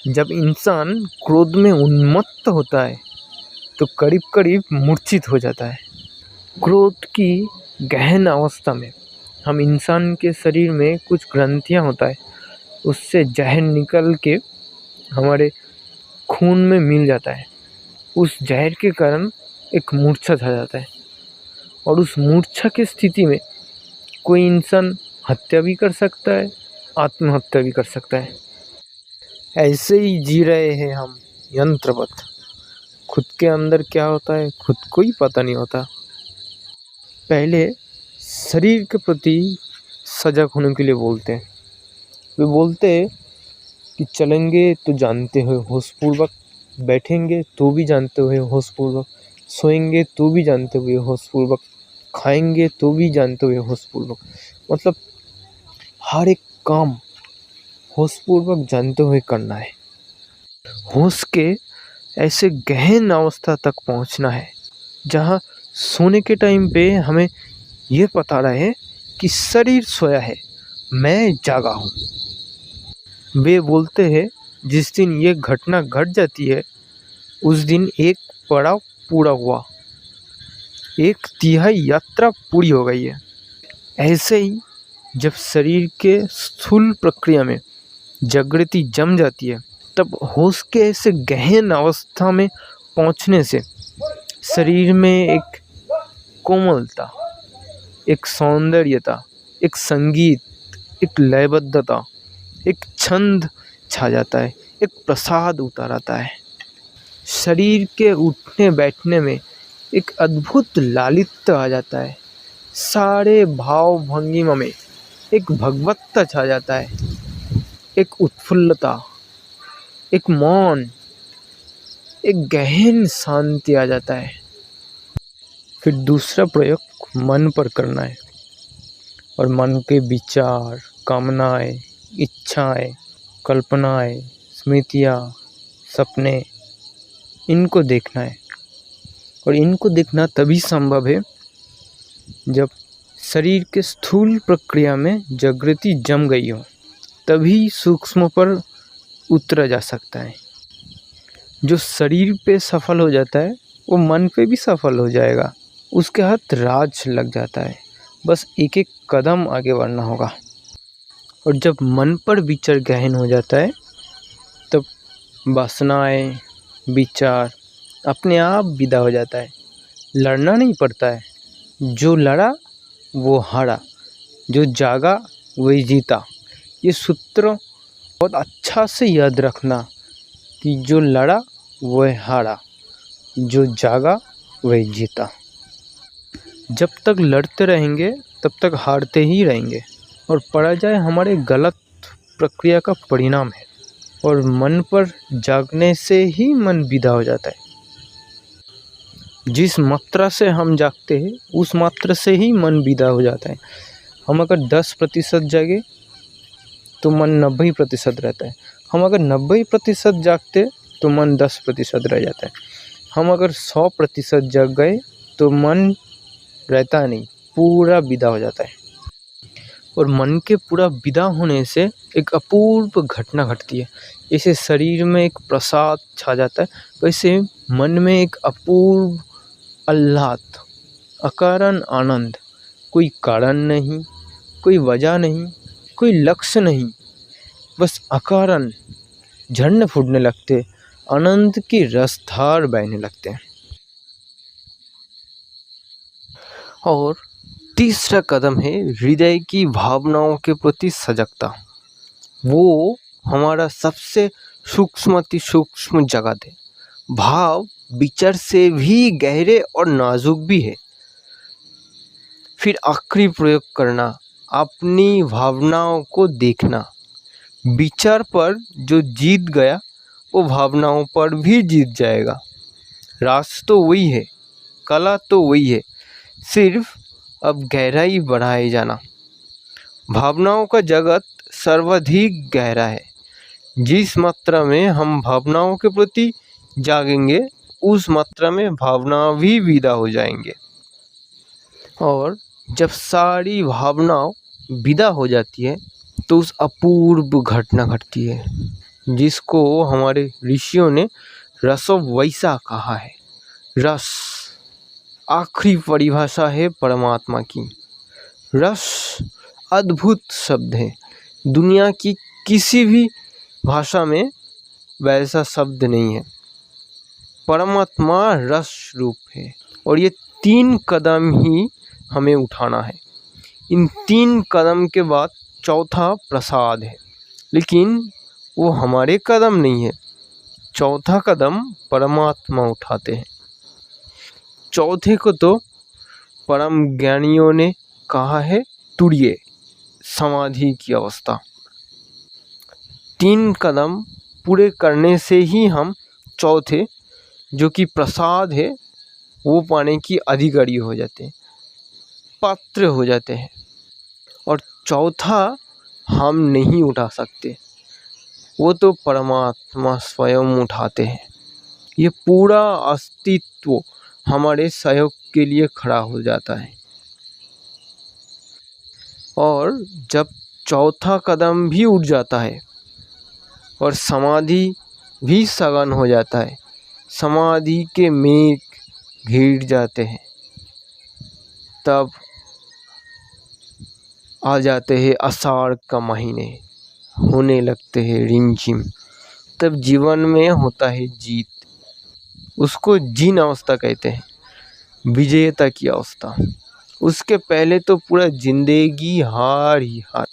जब इंसान क्रोध में उन्मत्त होता है तो करीब करीब मूर्छित हो जाता है। क्रोध की गहन अवस्था में हम इंसान के शरीर में कुछ ग्रंथियां होता है, उससे जहर निकल के हमारे खून में मिल जाता है। उस जहर के कारण एक मूर्छा छा जाता है और उस मूर्छा की स्थिति में कोई इंसान हत्या भी कर सकता है, आत्महत्या भी कर सकता है। ऐसे ही जी रहे हैं हम यंत्रवत। खुद के अंदर क्या होता है खुद को ही पता नहीं होता। पहले शरीर के प्रति सजग होने के लिए बोलते हैं। वे बोलते हैं कि चलेंगे तो जानते हुए होशपूर्वक, बैठेंगे तो भी जानते हुए होशपूर्वक, सोएंगे तो भी जानते हुए होशपूर्वक, खाएंगे तो भी जानते हुए होशपूर्वक। मतलब हर एक काम होशपूर्वक जानते हुए करना है। होश के ऐसे गहन अवस्था तक पहुंचना है जहां सोने के टाइम पे हमें ये पता रहे कि शरीर सोया है, मैं जागा हूँ। वे बोलते हैं जिस दिन ये घटना घट जाती है उस दिन एक पड़ाव पूरा हुआ, एक तिहाई यात्रा पूरी हो गई है। ऐसे ही जब शरीर के स्थूल प्रक्रिया में जागृति जम जाती है तब होश के ऐसे गहन अवस्था में पहुंचने से शरीर में एक कोमलता, एक सौंदर्यता, एक संगीत, एक लयबद्धता, एक छंद छा जाता है, एक प्रसाद उतर आता है। शरीर के उठने बैठने में एक अद्भुत लालित्य आ जाता है। सारे भाव भंगिमा में एक भगवत्ता छा जाता है, एक उत्फुल्लता, एक मौन, एक गहन शांति आ जाता है। फिर दूसरा प्रयोग मन पर करना है और मन के विचार, कामनाएं, इच्छाएं, कल्पनाएं, स्मृतियाँ, सपने, इनको देखना है। और इनको देखना तभी संभव है जब शरीर के स्थूल प्रक्रिया में जागृति जम गई हो, तभी सूक्ष्म पर उतरा जा सकता है। जो शरीर पे सफल हो जाता है वो मन पे भी सफल हो जाएगा। उसके हाथ राज लग जाता है, बस एक एक कदम आगे बढ़ना होगा। और जब मन पर विचार गहन हो जाता है तब वासनाएं, विचार अपने आप विदा हो जाता है। लड़ना नहीं पड़ता है। जो लड़ा वो हारा, जो जागा वही जीता। ये सूत्र बहुत अच्छा से याद रखना कि जो लड़ा वह हारा, जो जागा वही जीता। जब तक लड़ते रहेंगे तब तक हारते ही रहेंगे और पराजय हमारे गलत प्रक्रिया का परिणाम है। और मन पर जागने से ही मन विदा हो जाता है। जिस मात्रा से हम जागते हैं उस मात्रा से ही मन विदा हो जाता है। हम अगर 10% जागे तो मन 90% रहता है। हम अगर 90% जागते तो मन 10% रह जाता है। हम अगर 100% जाग गए तो मन रहता नहीं, पूरा विदा हो जाता है। और मन के पूरा विदा होने से एक अपूर्व घटना घटती है। जैसे शरीर में एक प्रसाद छा जाता है, वैसे मन में एक अपूर्व आह्लाद, अकारण आनंद। कोई कारण नहीं, कोई वजह नहीं, कोई लक्ष्य नहीं, बस अकारण झरने फूटने लगते, आनंद की रसधार बहने लगते हैं। और तीसरा कदम है हृदय की भावनाओं के प्रति सजगता। वो हमारा सबसे सूक्ष्म अति सूक्ष्म जगत है। भाव विचार से भी गहरे और नाजुक भी है। फिर आखिरी प्रयोग करना, अपनी भावनाओं को देखना। विचार पर जो जीत गया वो भावनाओं पर भी जीत जाएगा। रास तो वही है, कला तो वही है, सिर्फ अब गहराई बढ़ाए जाना। भावनाओं का जगत सर्वाधिक गहरा है। जिस मात्रा में हम भावनाओं के प्रति जागेंगे उस मात्रा में भावना भी विदा हो जाएंगे। और जब सारी भावनाओं विदा हो जाती है तो उस अपूर्व घटना घटती है। जिसको हमारे ऋषियों ने रसोवैसा कहा है। रस आखिरी परिभाषा है परमात्मा की। रस अद्भुत शब्द है, दुनिया की किसी भी भाषा में वैसा शब्द नहीं है। परमात्मा रस रूप है और ये 3 कदम ही हमें उठाना है। इन 3 कदम के बाद चौथा प्रसाद है, लेकिन वो हमारे कदम नहीं है। चौथा कदम परमात्मा उठाते हैं। चौथे को तो परम ज्ञानियों ने कहा है तुरीय, समाधि की अवस्था। 3 कदम पूरे करने से ही हम चौथे, जो कि प्रसाद है, वो पाने की अधिकारी हो जाते हैं, पात्र हो जाते हैं। और चौथा हम नहीं उठा सकते, वो तो परमात्मा स्वयं उठाते हैं। ये पूरा अस्तित्व हमारे सहयोग के लिए खड़ा हो जाता है। और जब चौथा कदम भी उठ जाता है और समाधि भी सघन हो जाता है, समाधि के मेघ घिर जाते हैं, तब आ जाते हैं आषाढ़ का महीने, होने लगते हैं रिमझिम। तब जीवन में होता है जीत, उसको जिन अवस्था कहते हैं, विजेता की अवस्था। उसके पहले तो पूरा जिंदगी हार ही हार।